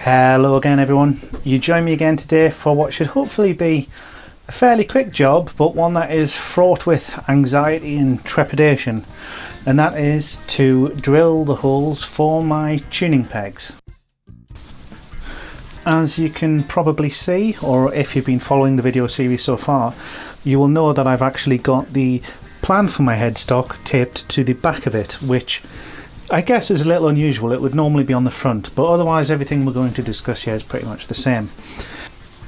Hello again everyone, you join me again today for what should hopefully be a fairly quick job, but one that is fraught with anxiety and trepidation, and that is to drill the holes for my tuning pegs. As you can probably see, or if you've been following the video series so far, you will know that I've actually got the plan for my headstock taped to the back of it, which I guess is a little unusual. It would normally be on the front, but otherwise everything we're going to discuss here is pretty much the same.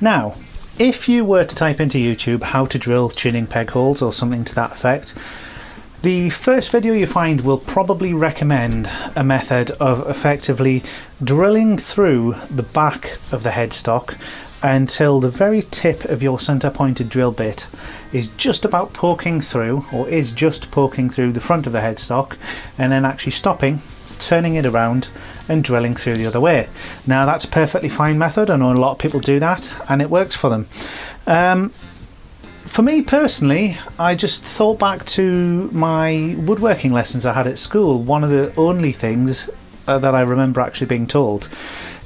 Now, if you were to type into YouTube how to drill tuning peg holes or something to that effect, the first video you find will probably recommend a method of effectively drilling through the back of the headstock until the very tip of your centre pointed drill bit is just about poking through, or is just poking through the front of the headstock, and then actually stopping, turning it around and drilling through the other way. Now that's a perfectly fine method. I know a lot of people do that and it works for them. For me personally, I just thought back to my woodworking lessons I had at school. One of the only things that I remember actually being told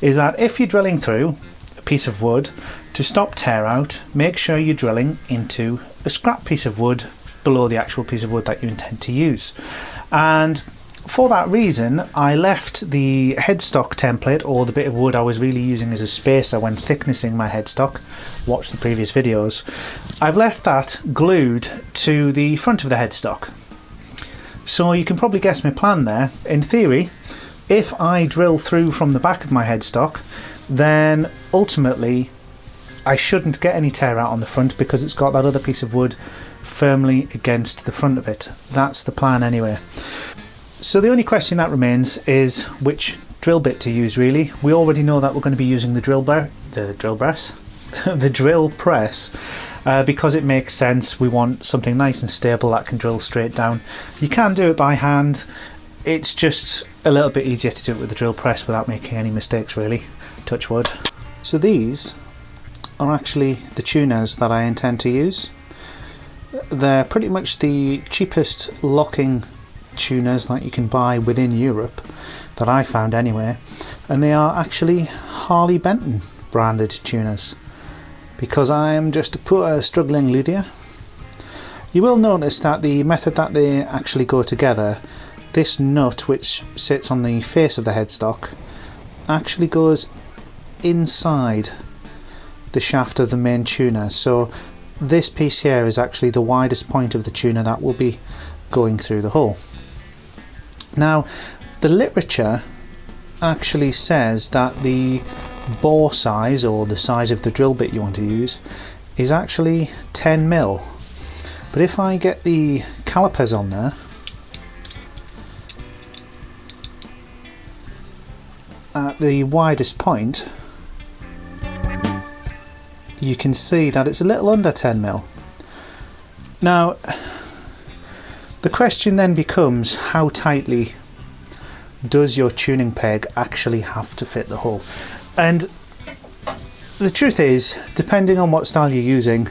is that if you're drilling through a piece of wood, to stop tear out, make sure you're drilling into a scrap piece of wood below the actual piece of wood that you intend to use. And for that reason, I left the headstock template, or the bit of wood I was really using as a spacer when thicknessing my headstock, watch the previous videos, I've left that glued to the front of the headstock. So you can probably guess my plan there. In theory, if I drill through from the back of my headstock, then ultimately I shouldn't get any tear out on the front because it's got that other piece of wood firmly against the front of it. That's the plan anyway. So the only question that remains is which drill bit to use really. We already know that we're going to be using the drill press because it makes sense. We want something nice and stable that can drill straight down. You can do it by hand, it's just a little bit easier to do it with the drill press without making any mistakes really, touch wood. So these are actually the tuners that I intend to use. They're pretty much the cheapest locking tuners that you can buy within Europe, that I found anyway, and they are actually Harley Benton branded tuners, because I am just a poor struggling luthier. You will notice that the method that they actually go together, this nut which sits on the face of the headstock actually goes inside the shaft of the main tuner, so this piece here is actually the widest point of the tuner that will be going through the hole. Now the literature actually says that the bore size, or the size of the drill bit you want to use, is actually 10mm, but if I get the calipers on there, at the widest point you can see that it's a little under 10mm. Now the question then becomes, how tightly does your tuning peg actually have to fit the hole? And the truth is, depending on what style you're using,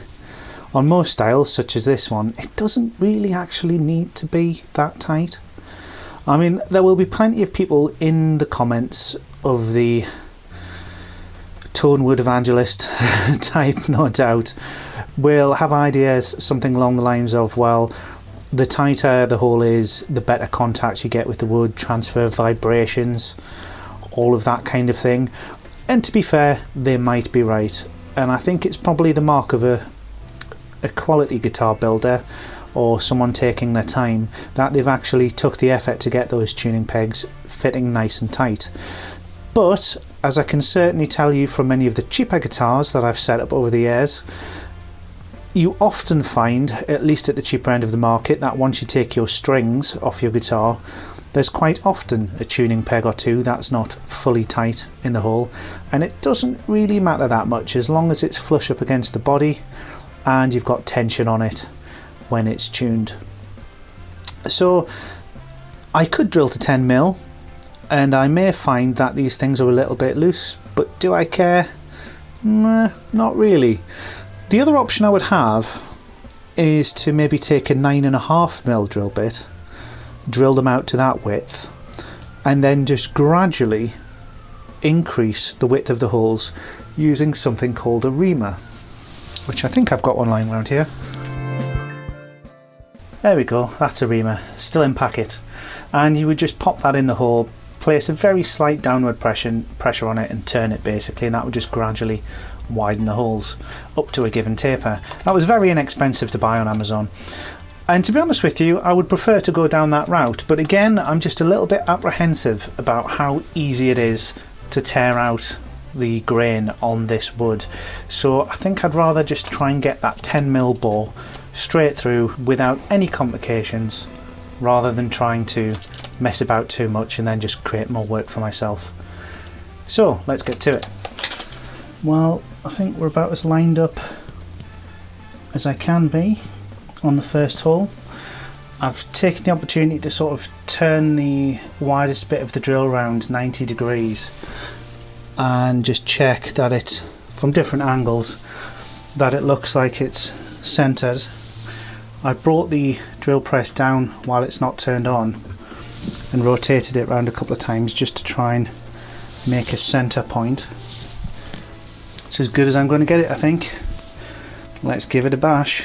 on most styles such as this one, it doesn't really actually need to be that tight. I mean, there will be plenty of people in the comments of the Tonewood evangelist type, no doubt, will have ideas something along the lines of, well, the tighter the hole is, the better contact you get with the wood, transfer vibrations, all of that kind of thing. And to be fair, they might be right, and I think it's probably the mark of a quality guitar builder, or someone taking their time, that they've actually took the effort to get those tuning pegs fitting nice and tight. But as I can certainly tell you from many of the cheaper guitars that I've set up over the years, you often find, at least at the cheaper end of the market, that once you take your strings off your guitar, there's quite often a tuning peg or two that's not fully tight in the hole, and it doesn't really matter that much as long as it's flush up against the body and you've got tension on it when it's tuned. So I could drill to 10mm, and I may find that these things are a little bit loose, but do I care? Not really. The other option I would have is to maybe take a 9.5mm drill bit, drill them out to that width, and then just gradually increase the width of the holes using something called ARIMA, which I think I've got one lying around here. There we go, that's ARIMA, still in packet. And you would just pop that in the hole, place a very slight downward pressure on it and turn it basically, and that would just gradually widen the holes up to a given taper. That was very inexpensive to buy on Amazon. And to be honest with you, I would prefer to go down that route, but again, I'm just a little bit apprehensive about how easy it is to tear out the grain on this wood. So I think I'd rather just try and get that 10mm bore straight through without any complications, rather than trying to mess about too much and then just create more work for myself. So let's get to it. Well, I think we're about as lined up as I can be on the first hole. I've taken the opportunity to sort of turn the widest bit of the drill round 90 degrees and just check that it's from different angles, that it looks like it's centered. I brought the drill press down while it's not turned on and rotated it around a couple of times just to try and make a center point. It's as good as I'm going to get it, I think. Let's give it a bash.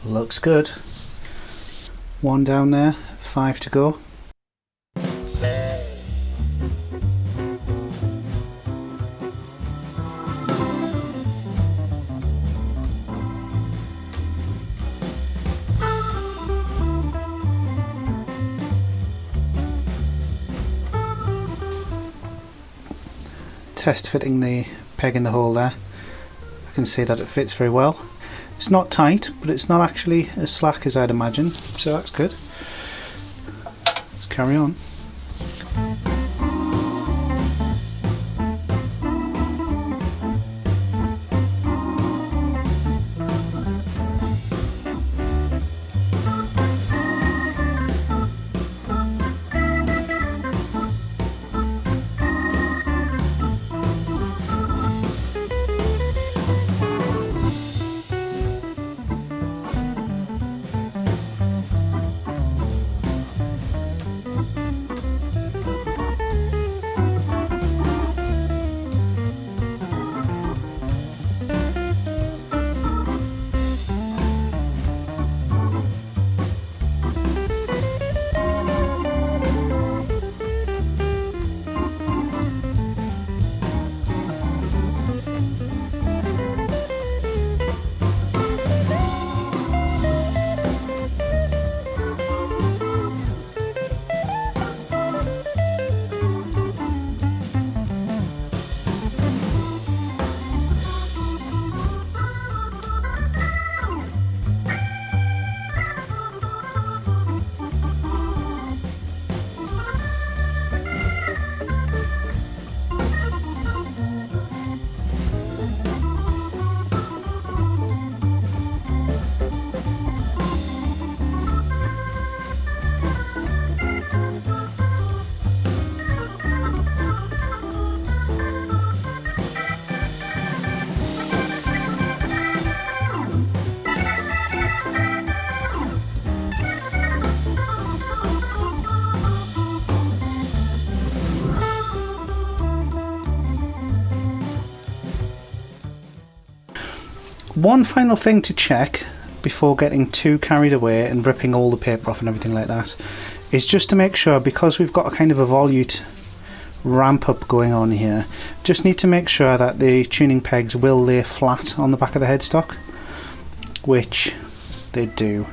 Looks good. One down there, 5 to go. Test fitting the peg in the hole there. I can see that it fits very well. It's not tight, but it's not actually as slack as I'd imagine, so that's good. Let's carry on. One final thing to check before getting too carried away and ripping all the paper off and everything like that is just to make sure, because we've got a kind of a volute ramp up going on here, just need to make sure that the tuning pegs will lay flat on the back of the headstock. which they do,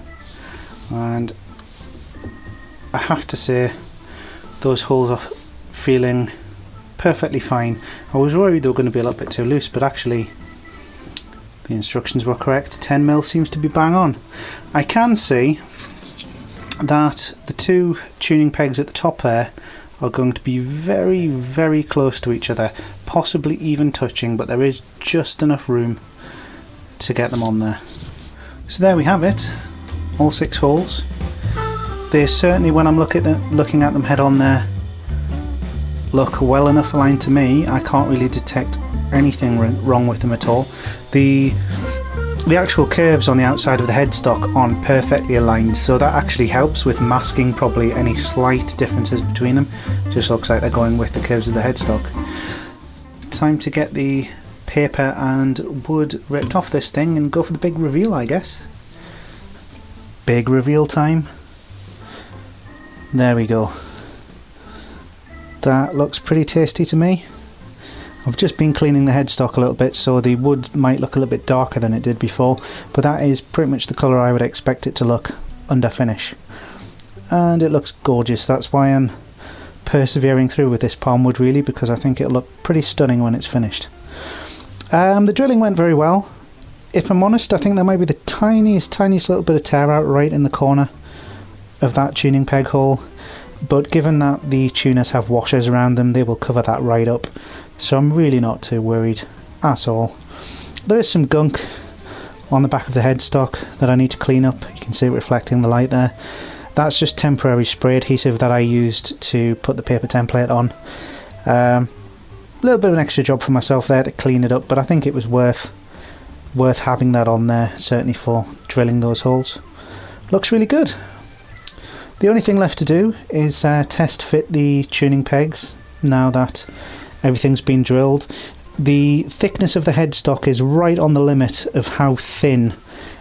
and I have to say those holes are feeling perfectly fine. I was worried they were going to be a little bit too loose, but actually the instructions were correct. 10mm seems to be bang on. I can see that the two tuning pegs at the top there are going to be very, very close to each other, possibly even touching, but there is just enough room to get them on there. So there we have it, all 6 holes. They certainly, when I'm looking at them head on there, look well enough aligned to me. I can't really detect anything wrong with them at all. The actual curves on the outside of the headstock aren't perfectly aligned, so that actually helps with masking probably any slight differences between them. Just looks like they're going with the curves of the headstock. Time to get the paper and wood ripped off this thing and go for the big reveal, I guess. Big reveal time. There we go. That looks pretty tasty to me. I've just been cleaning the headstock a little bit, so the wood might look a little bit darker than it did before, but that is pretty much the colour I would expect it to look under finish. And it looks gorgeous. That's why I'm persevering through with this palm wood, really, because I think it'll look pretty stunning when it's finished. The drilling went very well. If I'm honest, I think there might be the tiniest little bit of tear out right in the corner of that tuning peg hole, but given that the tuners have washers around them, they will cover that right up, so I'm really not too worried at all. There is some gunk on the back of the headstock that I need to clean up. You can see it reflecting the light there. That's just temporary spray adhesive that I used to put the paper template on. A little bit of an extra job for myself there to clean it up, but I think it was worth having that on there, certainly for drilling those holes. Looks really good. The only thing left to do is test fit the tuning pegs now that everything's been drilled. The thickness of the headstock is right on the limit of how thin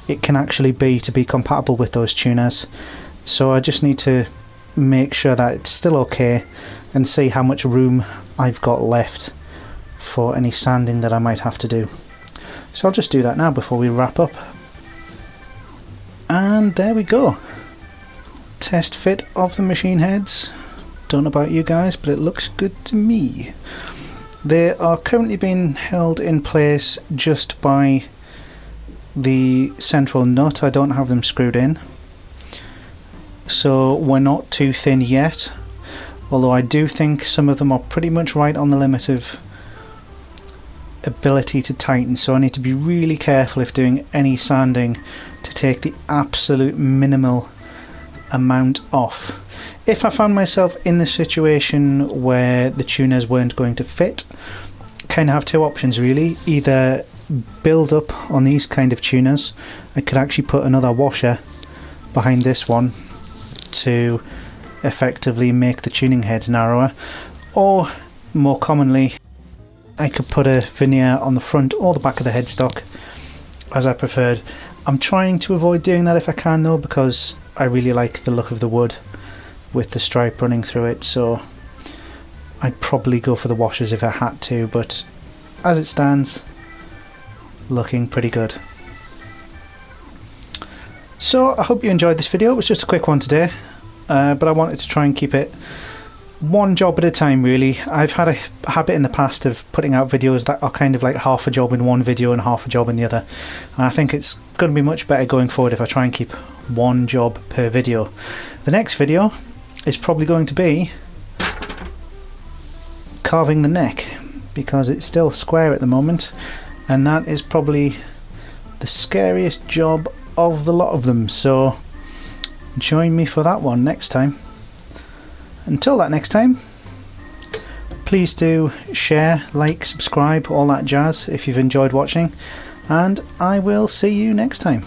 it can actually be to be compatible with those tuners, so I just need to make sure that it's still okay and see how much room I've got left for any sanding that I might have to do. So I'll just do that now before we wrap up. And there we go. Test fit of the machine heads. Don't know about you guys, but it looks good to me. They are currently being held in place just by the central nut. I don't have them screwed in, so we're not too thin yet, although I do think some of them are pretty much right on the limit of ability to tighten, so I need to be really careful if doing any sanding to take the absolute minimal amount off. If I found myself in the situation where the tuners weren't going to fit, kind of have two options really. Either build up on these kind of tuners. I could actually put another washer behind this one to effectively make the tuning heads narrower, or more commonly I could put a veneer on the front or the back of the headstock, as I preferred. I'm trying to avoid doing that if I can though, because I really like the look of the wood with the stripe running through it, so I'd probably go for the washers if I had to, but as it stands, looking pretty good. So I hope you enjoyed this video. It was just a quick one today, but I wanted to try and keep it one job at a time really. I've had a habit in the past of putting out videos that are kind of like half a job in one video and half a job in the other, and I think it's going to be much better going forward if I try and keep one job per video. The next video is probably going to be carving the neck, because it's still square at the moment, and that is probably the scariest job of the lot of them, so join me for that one next time. Until that next time, please do share, like, subscribe, all that jazz if you've enjoyed watching, and I will see you next time.